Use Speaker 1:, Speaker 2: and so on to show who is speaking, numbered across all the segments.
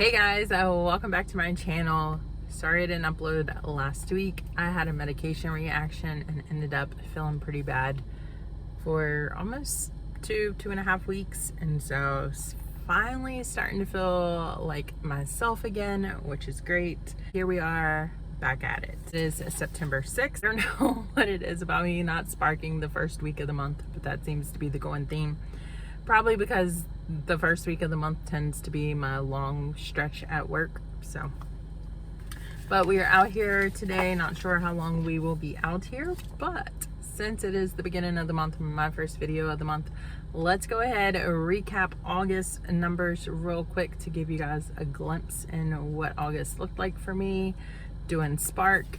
Speaker 1: Hey guys, welcome back to my channel. Sorry I didn't upload last week. I had a medication reaction and ended up feeling pretty bad for almost two and a half weeks, and so finally starting to feel like myself again, which is great. Here we are back at it. It is September 6th. I don't know what it is about me not sparking the first week of the month, but that seems to be the going theme. Probably because the first week of the month tends to be my long stretch at work. So, but we are out here today. Not sure how long we will be out here, but since it is the beginning of the month, my first video of the month, let's go ahead and recap August numbers real quick to give you guys a glimpse in what August looked like for me doing Spark,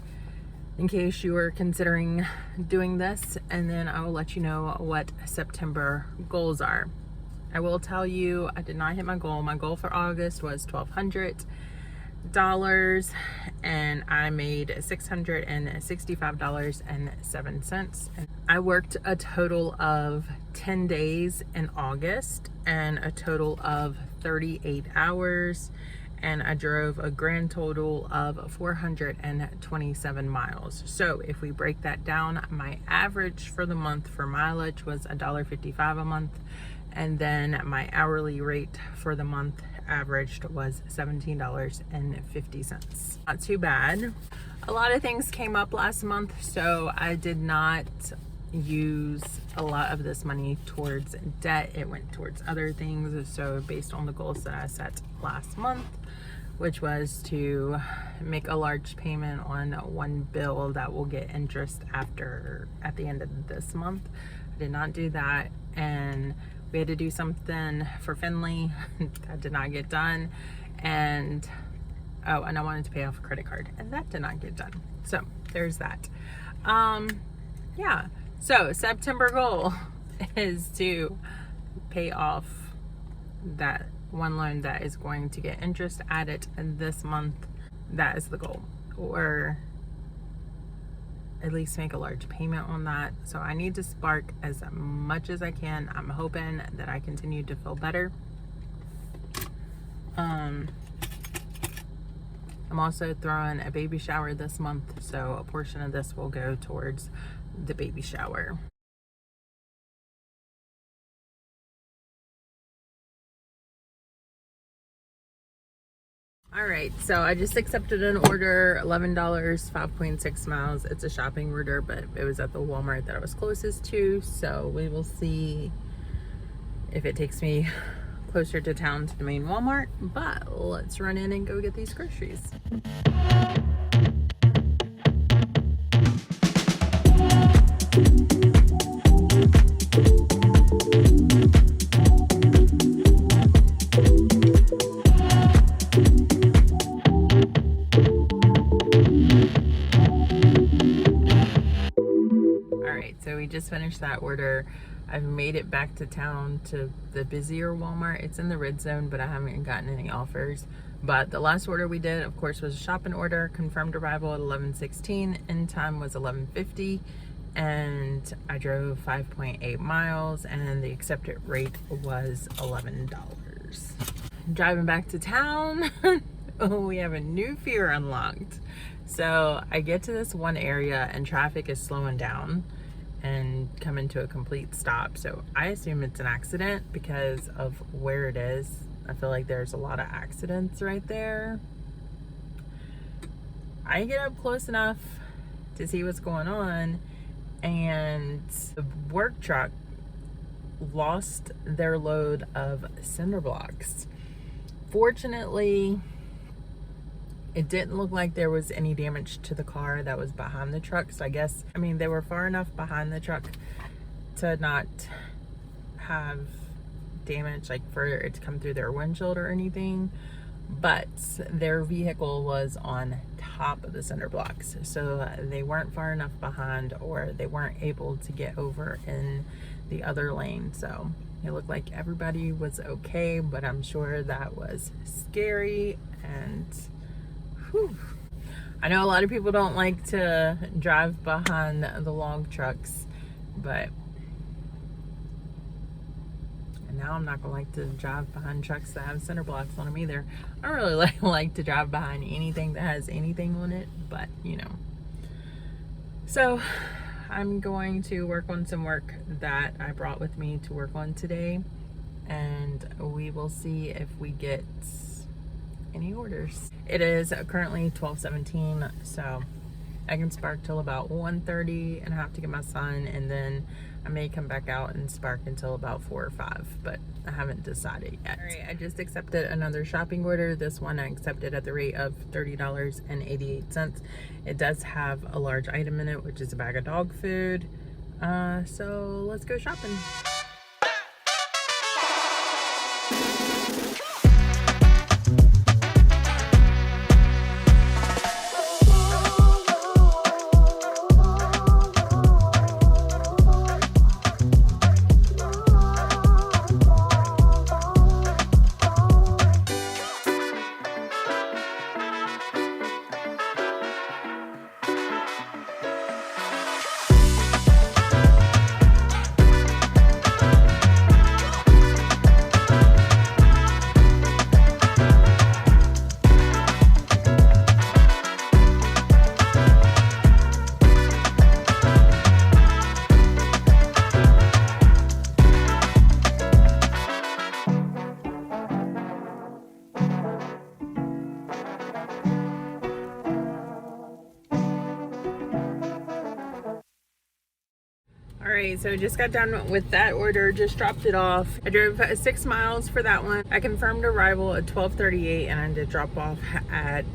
Speaker 1: in case you were considering doing this, and then I will let you know what September goals are. I will tell you I did not hit my goal. My goal for August was $1,200 and I made $665.07. And I worked a total of 10 days in August and a total of 38 hours. And I drove a grand total of 427 miles. So if we break that down, my average for the month for mileage was $1.55 a month. And then my hourly rate for the month averaged was $17.50. Not too bad. A lot of things came up last month, so I did not use a lot of this money towards debt. It went towards other things. So based on the goals that I set last month, which was to make a large payment on one bill that will get interest at the end of this month, I did not do that. And we had to do something for Finley that did not get done. And I wanted to pay off a credit card, and that did not get done. So there's that. Yeah. So September goal is to pay off that one loan that is going to get interest added this month. That is the goal, or at least make a large payment on that. So I need to spark as much as I can. I'm hoping that I continue to feel better. I'm also throwing a baby shower this month, so a portion of this will go towards the baby shower. All right, so I just accepted an order, $11, 5.6 miles. It's a shopping order, but it was at the Walmart that I was closest to, so we will see if it takes me closer to town to the main Walmart. But let's run in and go get these groceries. So we just finished that order. I've made it back to town to the busier Walmart. It's in the red zone, but I haven't gotten any offers. But the last order we did, of course, was a shopping order. Confirmed arrival at 11:16. End time was 11:50. And I drove 5.8 miles and the accepted rate was $11. Driving back to town, oh, we have a new fear unlocked. So I get to this one area and traffic is slowing down and coming to a complete stop. So I assume it's an accident because of where it is. I feel like there's a lot of accidents right there. I get up close enough to see what's going on, and the work truck lost their load of cinder blocks. Fortunately, it didn't look like there was any damage to the car that was behind the truck. So I guess, I mean, they were far enough behind the truck to not have damage, like for it to come through their windshield or anything. But their vehicle was on top of the cinder blocks. So they weren't far enough behind, or they weren't able to get over in the other lane. So it looked like everybody was okay, but I'm sure that was scary. And whew. I know a lot of people don't like to drive behind the log trucks, but now I'm not gonna like to drive behind trucks that have center blocks on them either. I don't really like to drive behind anything that has anything on it, but you know. So I'm going to work on some work that I brought with me to work on today, and we will see if we get any orders. It is currently 12:17, so I can spark till about 1:30 and have to get my son, and then I may come back out and spark until about 4 or 5, but I haven't decided yet. All right, I just accepted another shopping order. This one I accepted at the rate of $30.88. It does have a large item in it, which is a bag of dog food. So let's go shopping. Alright, so just got done with that order, just dropped it off. I drove 6 miles for that one. I confirmed arrival at 12:38 and I did drop off at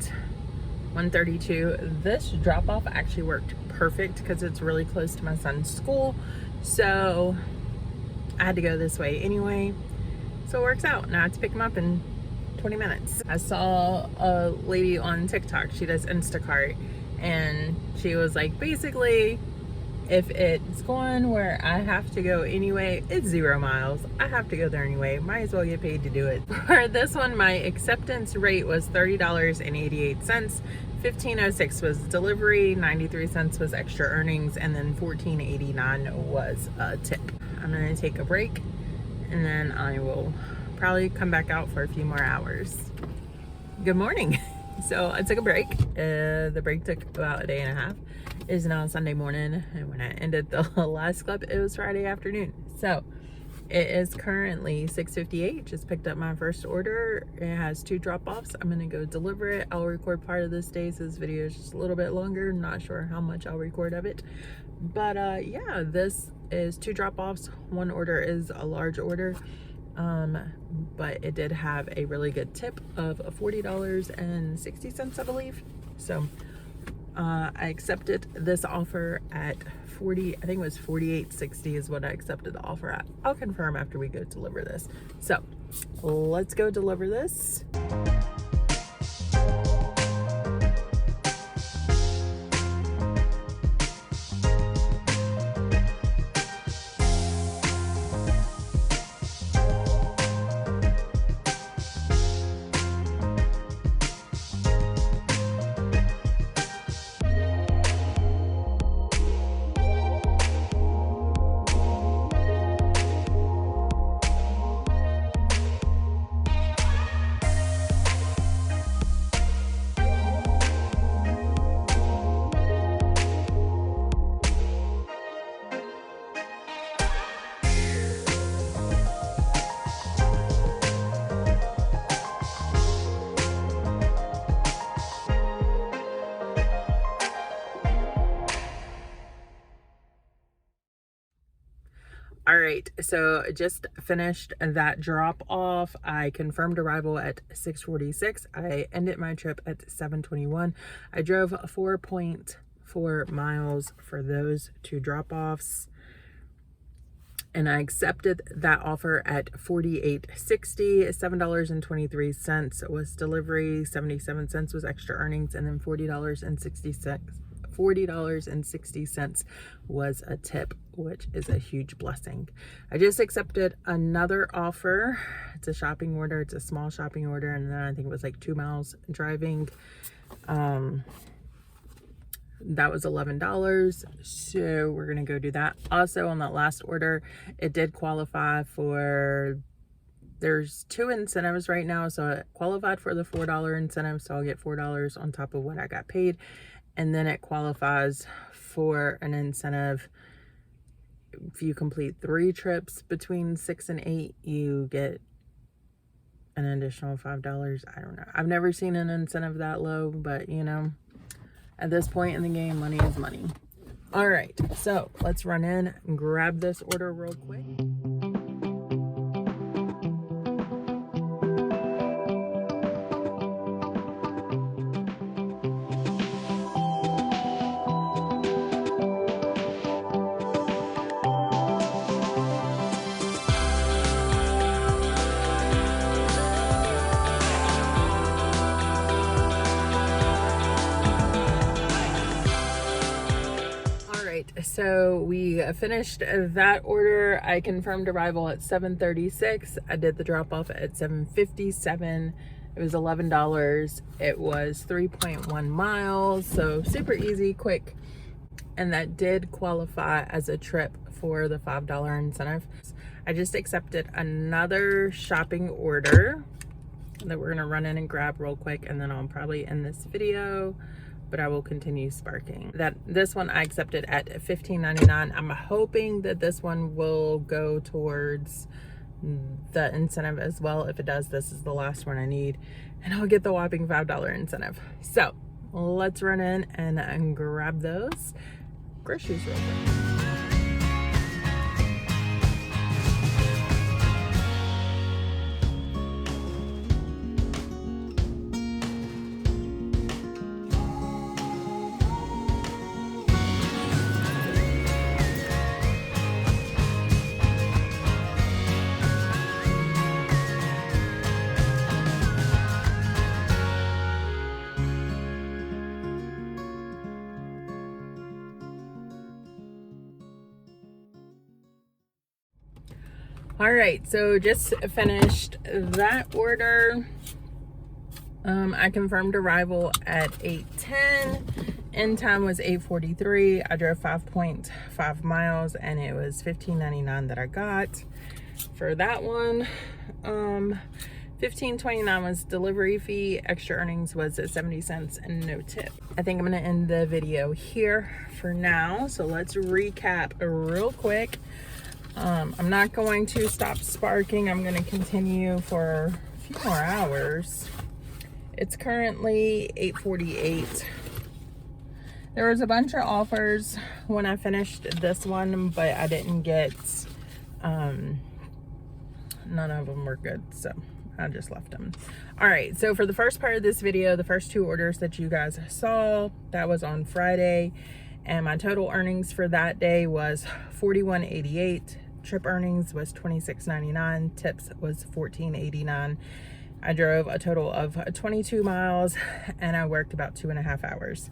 Speaker 1: 1:32. This drop off actually worked perfect because it's really close to my son's school, so I had to go this way anyway, so it works out. Now I have to pick him up in 20 minutes. I saw a lady on TikTok, she does Instacart, and she was like, basically, if it's going where I have to go anyway, it's 0 miles. I have to go there anyway. Might as well get paid to do it. For this one, my acceptance rate was $30.88. $15.06 was delivery, 93 cents was extra earnings, and then $14.89 was a tip. I'm gonna take a break, and then I will probably come back out for a few more hours. Good morning. So I took a break. The break took about a day and a half. It is now Sunday morning, and when I ended the last clip, it was Friday afternoon. So it is currently 6:58. Just picked up my first order. It has 2 drop-offs. I'm gonna go deliver it. I'll record part of this day, so this video is just a little bit longer. Not sure how much I'll record of it, but yeah, this is 2 drop-offs. One order is a large order, but it did have a really good tip of $40.60, I believe. So I accepted this offer at I think it was $48.60 is what I accepted the offer at. I'll confirm after we go deliver this. So let's go deliver this. All right, so just finished that drop off. I confirmed arrival at 6:46. I ended my trip at 7:21. I drove 4.4 miles for those 2 drop offs, and I accepted that offer at $48.60. $7.23 was delivery, 77 cents was extra earnings, and then $40.60 was a tip, which is a huge blessing. I just accepted another offer. It's a shopping order. It's a small shopping order, and then I think it was like 2 miles driving. That was $11, so we're gonna go do that. Also, on that last order, it did qualify for there's 2 incentives right now. So it qualified for the $4 incentive, so I'll get $4 on top of what I got paid. And then it qualifies for an incentive. If you complete 3 trips between 6 and 8, you get an additional $5. I don't know. I've never seen an incentive that low, but you know, at this point in the game, money is money. All right, so let's run in and grab this order real quick. So we finished that order. I confirmed arrival at 7:36. I did the drop off at 7:57. It was $11. It was 3.1 miles, so super easy, quick. And that did qualify as a trip for the $5 incentive. I just accepted another shopping order that we're gonna run in and grab real quick, and then I'll probably end this video, but I will continue sparking. This one I accepted at $15.99. I'm hoping that this one will go towards the incentive as well. If it does, this is the last one I need, and I'll get the whopping $5 incentive. So let's run in and grab those groceries real quick. All right, so just finished that order. I confirmed arrival at 8:10. End time was 8:43. I drove 5.5 miles, and it was $15.99 that I got for that one. $15.29 was delivery fee. Extra earnings was at 70 cents and no tip. I think I'm gonna end the video here for now. So let's recap real quick. I'm not going to stop sparking. I'm going to continue for a few more hours. It's currently 8:48. There was a bunch of offers when I finished this one, but I didn't get, none of them were good, so I just left them. All right, so for the first part of this video, the first 2 orders that you guys saw, that was on Friday, and my total earnings for that day was $41.88. Trip earnings was $26.99. Tips was $14.89. I drove a total of 22 miles, and I worked about 2.5 hours.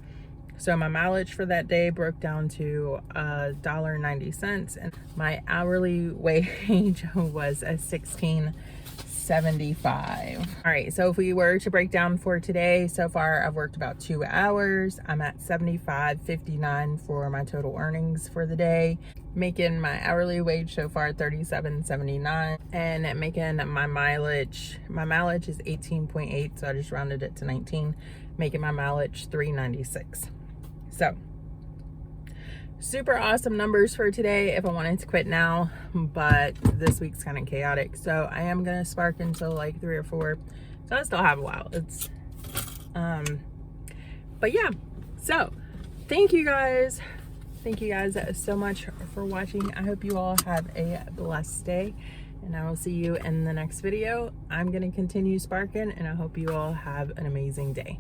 Speaker 1: So my mileage for that day broke down to $1.90, and my hourly wage was $16.75. All right, so if we were to break down for today, so far I've worked about 2 hours. I'm at $75.59 for my total earnings for the day, making my hourly wage so far $37.79, and making my mileage is 18.8, so I just rounded it to 19, making my mileage $3.96. So super awesome numbers for today if I wanted to quit now, but this week's kind of chaotic, so I am gonna spark until like 3 or 4, so I still have a while. It's but yeah, so thank you guys so much for watching. I hope you all have a blessed day, and I will see you in the next video. I'm gonna continue sparking, and I hope you all have an amazing day.